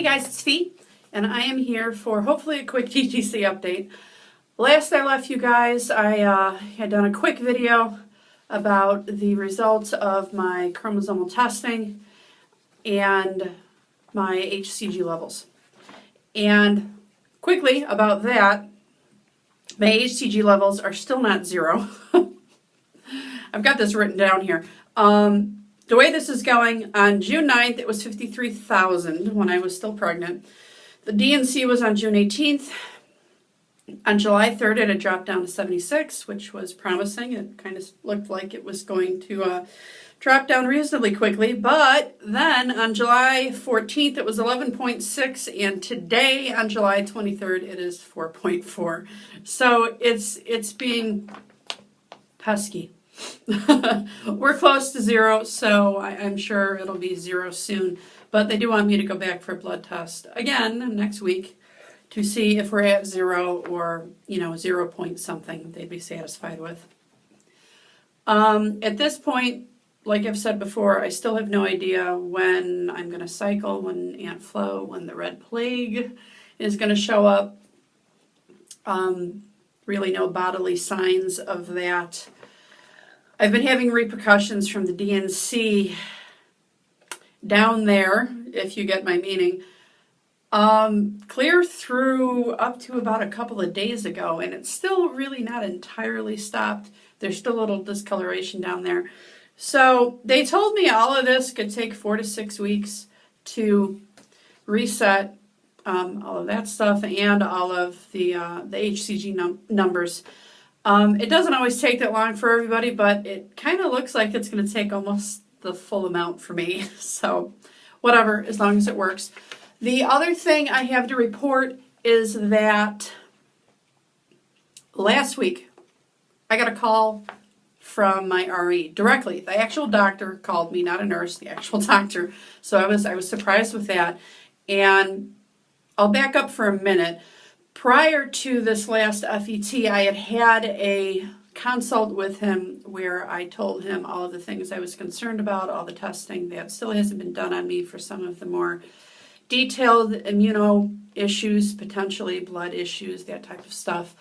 guys, it's Fee, and I am here for hopefully a quick TTC update. Last I left you guys, I had done a quick video about the results of my chromosomal testing and my HCG levels. And quickly about that, my HCG levels are still not zero. I've got this written down here. The way this is going, on June 9th, it was 53,000 when I was still pregnant. The DNC was on June 18th. On July 3rd, it had dropped down to 76, which was promising. It kind of looked like it was going to drop down reasonably quickly. But then on July 14th, it was 11.6, and today, on July 23rd, it is 4.4. So it's being pesky. We're close to zero, so I'm sure it'll be zero soon. But they do want me to go back for a blood test again next week to see if we're at zero or, 0 point something they'd be satisfied with. At this point, like I've said before, I still have no idea when I'm going to cycle, when Aunt Flo, when the red plague is going to show up. Really no bodily signs of that. I've been having repercussions from the DNC down there, if you get my meaning, clear through up to about a couple of days ago, and it's still really not entirely stopped. There's still a little discoloration down there. So they told me all of this could take 4 to 6 weeks to reset all of that stuff and all of the HCG numbers. It doesn't always take that long for everybody, but it kind of looks like it's going to take almost the full amount for me. So whatever, as long as it works. The other thing I have to report is that last week I got a call from my RE directly. The actual doctor called me, not a nurse, the actual doctor. So I was surprised with that. And I'll back up for a minute. Prior to this last FET, I had a consult with him where I told him all of the things I was concerned about, all the testing that still hasn't been done on me for some of the more detailed immuno issues, potentially blood issues, that type of stuff,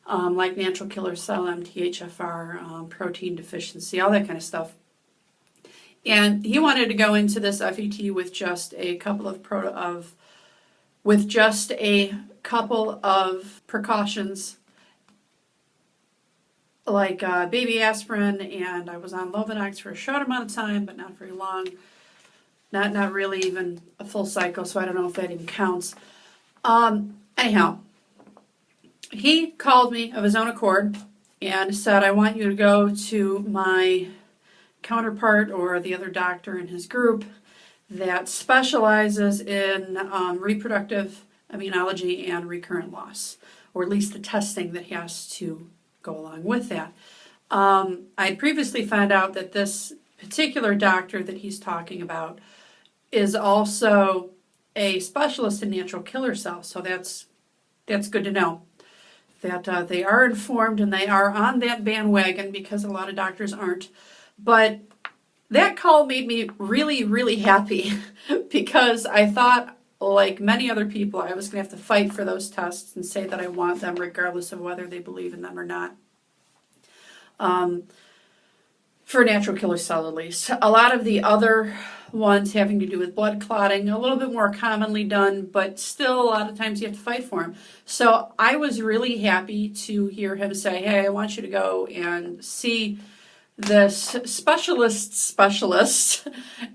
like natural killer cell, MTHFR, protein deficiency, all that kind of stuff. And he wanted to go into this FET with just a couple of precautions, like baby aspirin, and I was on Lovenox for a short amount of time, but not very long. Not really even a full cycle, so I don't know if that even counts. Anyhow, he called me of his own accord and said, I want you to go to my counterpart or the other doctor in his group that specializes in reproductive immunology and recurrent loss, or at least the testing that has to go along with that. I previously found out that this particular doctor that he's talking about is also a specialist in natural killer cells, so that's good to know that they are informed and they are on that bandwagon, because a lot of doctors aren't. But that call made me really, really happy because I thought, like many other people, I was going to have to fight for those tests and say that I want them regardless of whether they believe in them or not. For natural killer cell, at least. A lot of the other ones having to do with blood clotting, a little bit more commonly done, but still a lot of times you have to fight for them. So I was really happy to hear him say, hey, I want you to go and see this specialist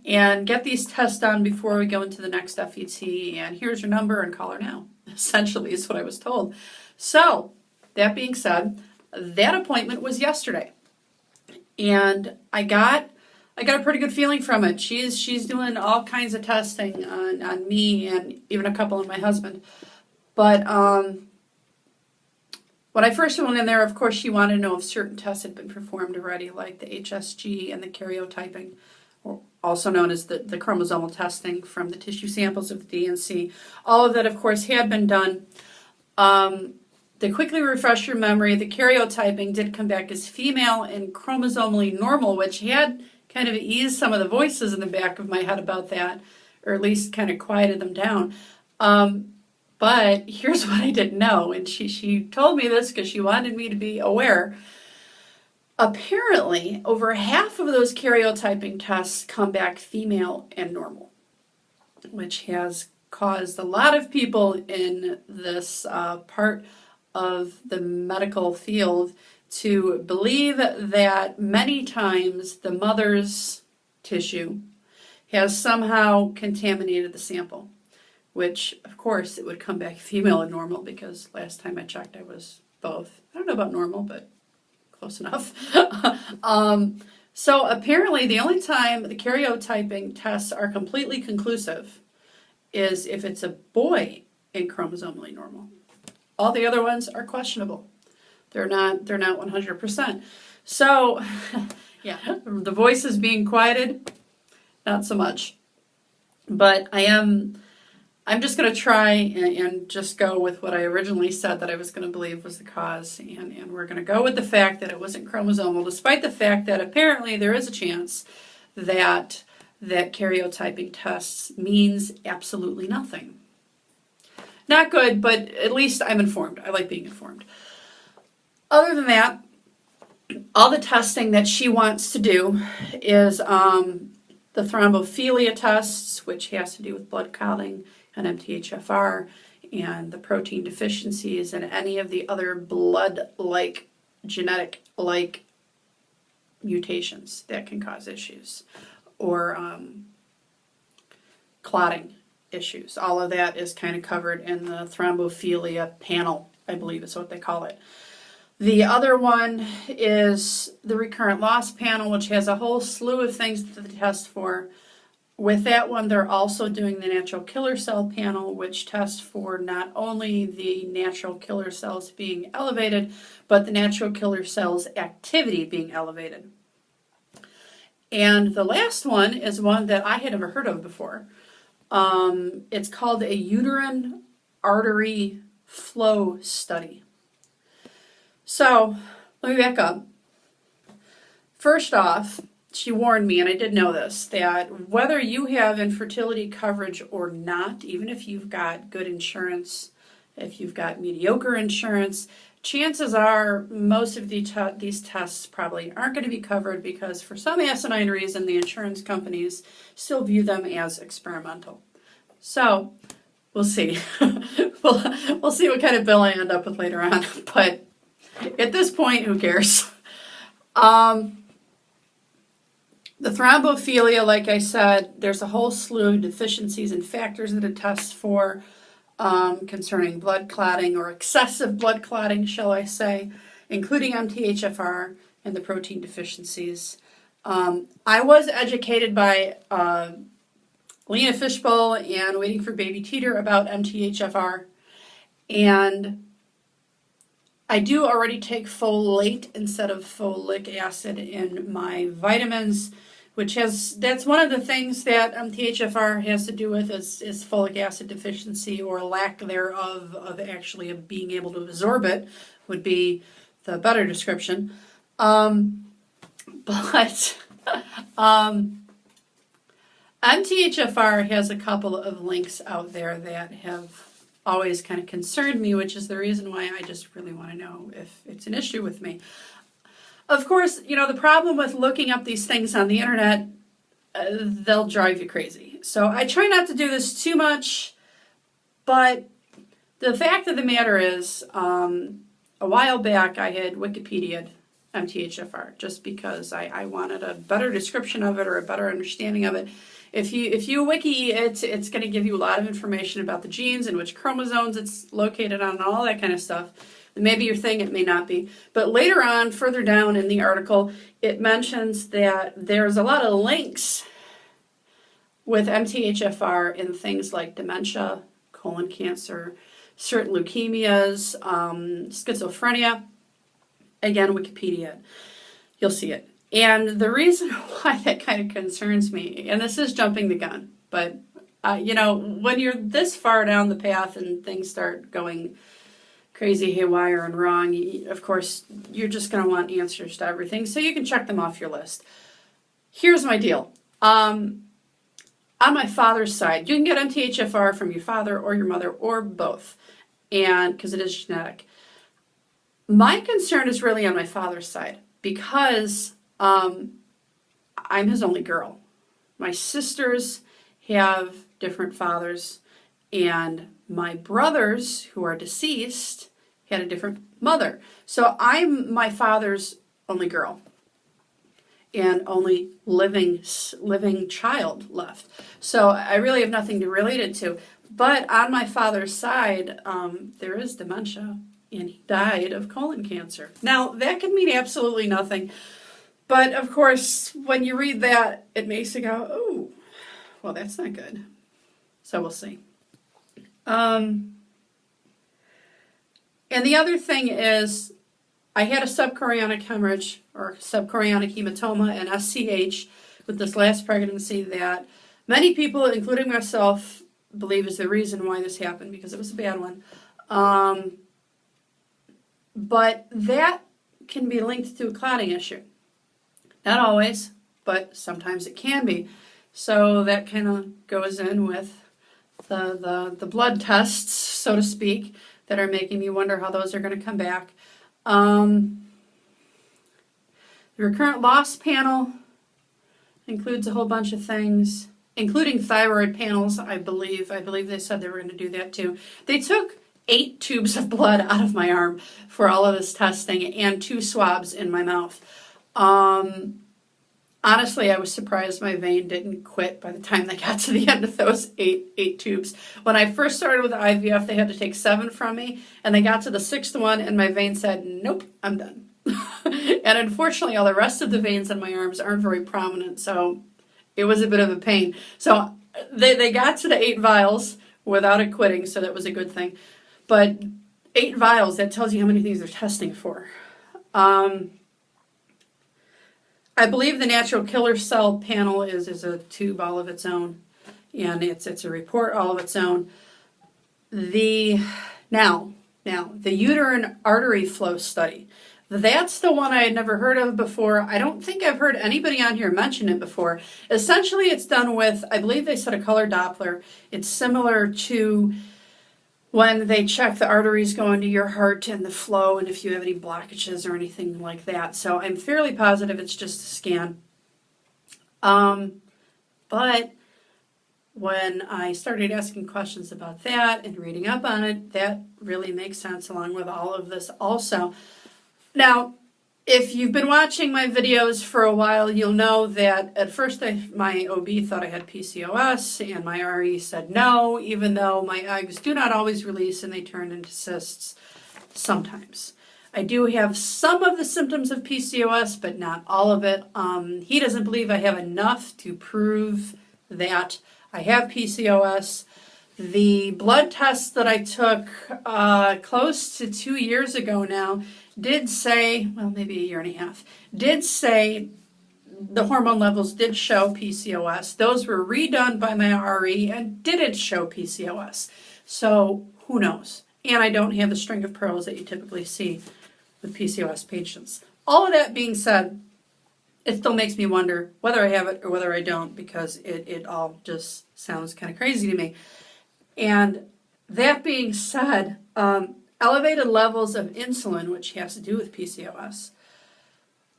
and get these tests done before we go into the next FET, and here's your number and call her now, essentially is what I was told. So that being said, that appointment was yesterday, and I got a pretty good feeling from it. She's doing all kinds of testing on me and even a couple on my husband. But when I first went in there, of course, she wanted to know if certain tests had been performed already, like the HSG and the karyotyping, or also known as the chromosomal testing from the tissue samples of the DNC. All of that, of course, had been done. To quickly refresh your memory, the karyotyping did come back as female and chromosomally normal, which had kind of eased some of the voices in the back of my head about that, or at least kind of quieted them down. But here's what I didn't know, and she told me this because she wanted me to be aware. Apparently, over half of those karyotyping tests come back female and normal, which has caused a lot of people in this part of the medical field to believe that many times the mother's tissue has somehow contaminated the sample, which of course it would come back female and normal because last time I checked I was both. I don't know about normal, but close enough. So apparently the only time the karyotyping tests are completely conclusive is if it's a boy and chromosomally normal. All the other ones are questionable. They're not 100%. So yeah, the voice is being quieted, not so much. But I'm just going to try and just go with what I originally said that I was going to believe was the cause. And we're going to go with the fact that it wasn't chromosomal, despite the fact that apparently there is a chance that karyotyping tests means absolutely nothing. Not good, but at least I'm informed. I like being informed. Other than that, all the testing that she wants to do is the thrombophilia tests, which has to do with blood clotting and MTHFR, and the protein deficiencies and any of the other blood-like, genetic-like mutations that can cause issues, or clotting issues. All of that is kind of covered in the thrombophilia panel, I believe is what they call it. The other one is the recurrent loss panel, which has a whole slew of things that they test for. With that one, they're also doing the natural killer cell panel, which tests for not only the natural killer cells being elevated, but the natural killer cells activity being elevated. And the last one is one that I had never heard of before. It's called a uterine artery flow study. So, let me back up. First off, she warned me, and I did know this, that whether you have infertility coverage or not, even if you've got good insurance, if you've got mediocre insurance, chances are most of these tests probably aren't going to be covered because for some asinine reason the insurance companies still view them as experimental. So, we'll see. we'll see what kind of bill I end up with later on, but at this point, who cares? The thrombophilia, like I said, there's a whole slew of deficiencies and factors that it tests for concerning blood clotting or excessive blood clotting, shall I say, including MTHFR and the protein deficiencies. I was educated by Lena Fishbowl and Waiting for Baby Teeter about MTHFR, and I do already take folate instead of folic acid in my vitamins, that's one of the things that MTHFR has to do with is folic acid deficiency or lack thereof of actually being able to absorb it would be the better description. MTHFR has a couple of links out there that have always kind of concerned me, which is the reason why I just really want to know if it's an issue with me. Of course, the problem with looking up these things on the internet, they'll drive you crazy. So I try not to do this too much, but the fact of the matter is, a while back I had Wikipedia'd MTHFR just because I wanted a better description of it or a better understanding of it. If you wiki it, it's going to give you a lot of information about the genes and which chromosomes it's located on and all that kind of stuff. It may be your thing, it may not be. But later on, further down in the article, it mentions that there's a lot of links with MTHFR in things like dementia, colon cancer, certain leukemias, schizophrenia. Again, Wikipedia. You'll see it. And the reason why that kind of concerns me, and this is jumping the gun, but when you're this far down the path and things start going crazy, haywire, and wrong, of course, you're just going to want answers to everything, so you can check them off your list. Here's my deal. on my father's side. You can get MTHFR from your father or your mother or both, and because it is genetic. My concern is really on my father's side because I'm his only girl. My sisters have different fathers, and my brothers, who are deceased, had a different mother. So I'm my father's only girl and only living child left. So I really have nothing to relate it to. But on my father's side, there is dementia, and he died of colon cancer. Now, that could mean absolutely nothing. But, of course, when you read that, it makes you go, oh, well, that's not good. So we'll see. And the other thing is, I had a subchorionic hemorrhage or subchorionic hematoma and SCH with this last pregnancy that many people, including myself, believe is the reason why this happened, because it was a bad one. But that can be linked to a clotting issue. Not always, but sometimes it can be. So that kind of goes in with the blood tests, so to speak, that are making me wonder how those are going to come back. The recurrent loss panel includes a whole bunch of things, including thyroid panels, I believe. I believe they said they were going to do that too. They took 8 tubes of blood out of my arm for all of this testing and 2 swabs in my mouth. Honestly, I was surprised my vein didn't quit by the time they got to the end of those eight tubes. When I first started with IVF, they had to take 7 from me, and they got to the 6th one, and my vein said, nope, I'm done. And unfortunately, all the rest of the veins in my arms aren't very prominent, so it was a bit of a pain. So they got to the 8 vials without it quitting, so that was a good thing. But 8 vials, that tells you how many things they're testing for. I believe the natural killer cell panel is a tube all of its own, and it's a report all of its own. Now, the uterine artery flow study. That's the one I had never heard of before. I don't think I've heard anybody on here mention it before. Essentially, it's done with, I believe they said a color Doppler. It's similar to when they check the arteries going to your heart and the flow and if you have any blockages or anything like that. So I'm fairly positive it's just a scan. But when I started asking questions about that and reading up on it, that really makes sense along with all of this also. Now, if you've been watching my videos for a while, you'll know that at first my OB thought I had PCOS, and my RE said no, even though my eggs do not always release and they turn into cysts sometimes. I do have some of the symptoms of PCOS, but not all of it. He doesn't believe I have enough to prove that I have PCOS. The blood test that I took close to 2 years ago now did say, well, maybe a year and a half, did say the hormone levels did show PCOS. Those were redone by my RE and didn't show PCOS. So who knows? And I don't have the string of pearls that you typically see with PCOS patients. All of that being said, it still makes me wonder whether I have it or whether I don't, because it all just sounds kind of crazy to me. And that being said, elevated levels of insulin, which has to do with PCOS,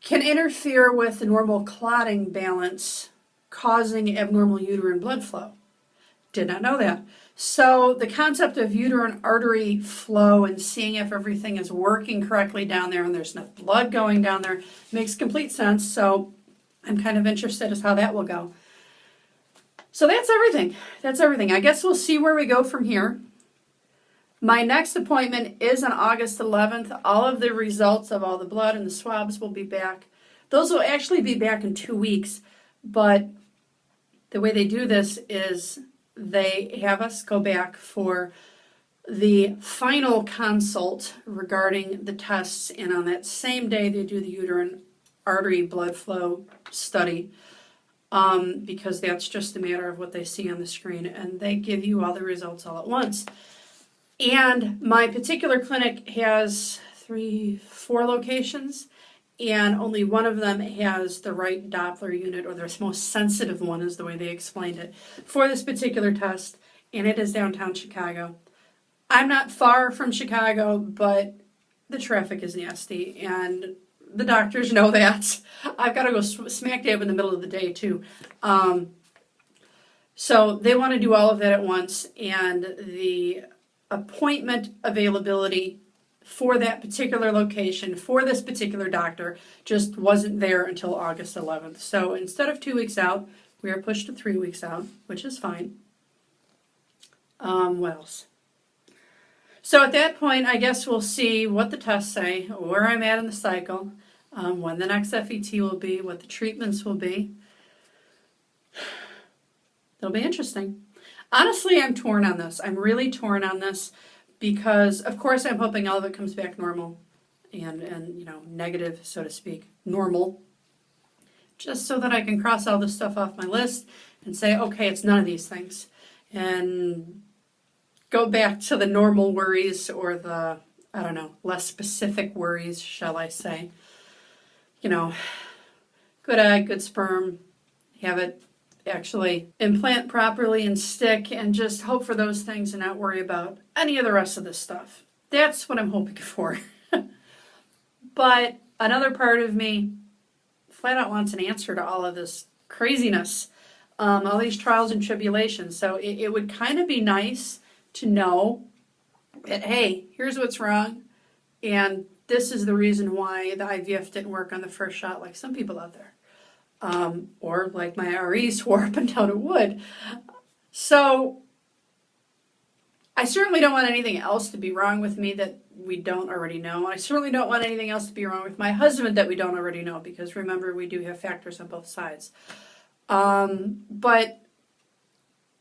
can interfere with the normal clotting balance, causing abnormal uterine blood flow. Did not know that. So the concept of uterine artery flow and seeing if everything is working correctly down there and there's enough blood going down there makes complete sense. So I'm kind of interested as how that will go. So that's everything. That's everything. I guess we'll see where we go from here. My next appointment is on August 11th. All of the results of all the blood and the swabs will be back. Those will actually be back in 2 weeks, but the way they do this is they have us go back for the final consult regarding the tests, and on that same day they do the uterine artery blood flow study, because that's just a matter of what they see on the screen, and they give you all the results all at once. And my particular clinic has 4 locations, and only one of them has the right Doppler unit, or the most sensitive one is the way they explained it, for this particular test, and it is downtown Chicago. I'm not far from Chicago, but the traffic is nasty, and the doctors know that. I've got to go smack dab in the middle of the day, too. So they want to do all of that at once, and the appointment availability for that particular location, for this particular doctor, just wasn't there until August 11th. So instead of 2 weeks out, we are pushed to 3 weeks out, which is fine. What else? So at that point, I guess we'll see what the tests say, where I'm at in the cycle, when the next FET will be, what the treatments will be. It'll be interesting. Honestly, I'm torn on this. I'm really torn on this because, of course, I'm hoping all of it comes back normal and negative, so to speak, normal, just so that I can cross all this stuff off my list and say, okay, it's none of these things, and go back to the normal worries, or the, I don't know, less specific worries, shall I say. Good egg, good sperm, have it actually implant properly and stick, and just hope for those things and not worry about any of the rest of this stuff. That's what I'm hoping for. But another part of me flat out wants an answer to all of this craziness, all these trials and tribulations. So it would kind of be nice to know that, hey, here's what's wrong, and this is the reason why the IVF didn't work on the first shot, like some people out there. Or like my RE swore up and down it would. So I certainly don't want anything else to be wrong with me that we don't already know. I certainly don't want anything else to be wrong with my husband that we don't already know, because remember, we do have factors on both sides. But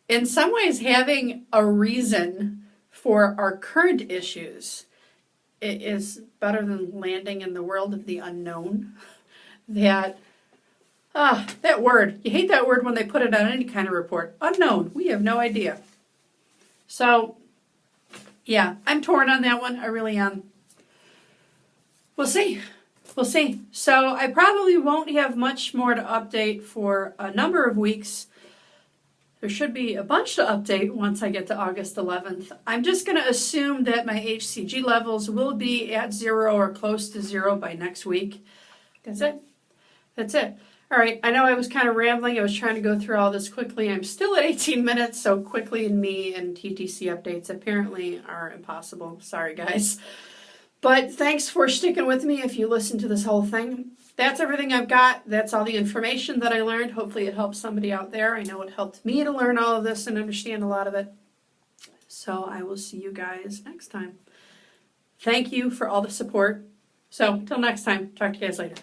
in some ways, having a reason for our current issues is better than landing in the world of the unknown. That word. You hate that word when they put it on any kind of report. Unknown. We have no idea. So, yeah, I'm torn on that one. I really am. We'll see. We'll see. So I probably won't have much more to update for a number of weeks. There should be a bunch to update once I get to August 11th. I'm just going to assume that my HCG levels will be at 0 or close to 0 by next week. That's it. That's it. All right, I know I was kind of rambling. I was trying to go through all this quickly. I'm still at 18 minutes, so quickly in me and TTC updates apparently are impossible. Sorry, guys. But thanks for sticking with me if you listen to this whole thing. That's everything I've got. That's all the information that I learned. Hopefully it helps somebody out there. I know it helped me to learn all of this and understand a lot of it. So I will see you guys next time. Thank you for all the support. So until next time, talk to you guys later.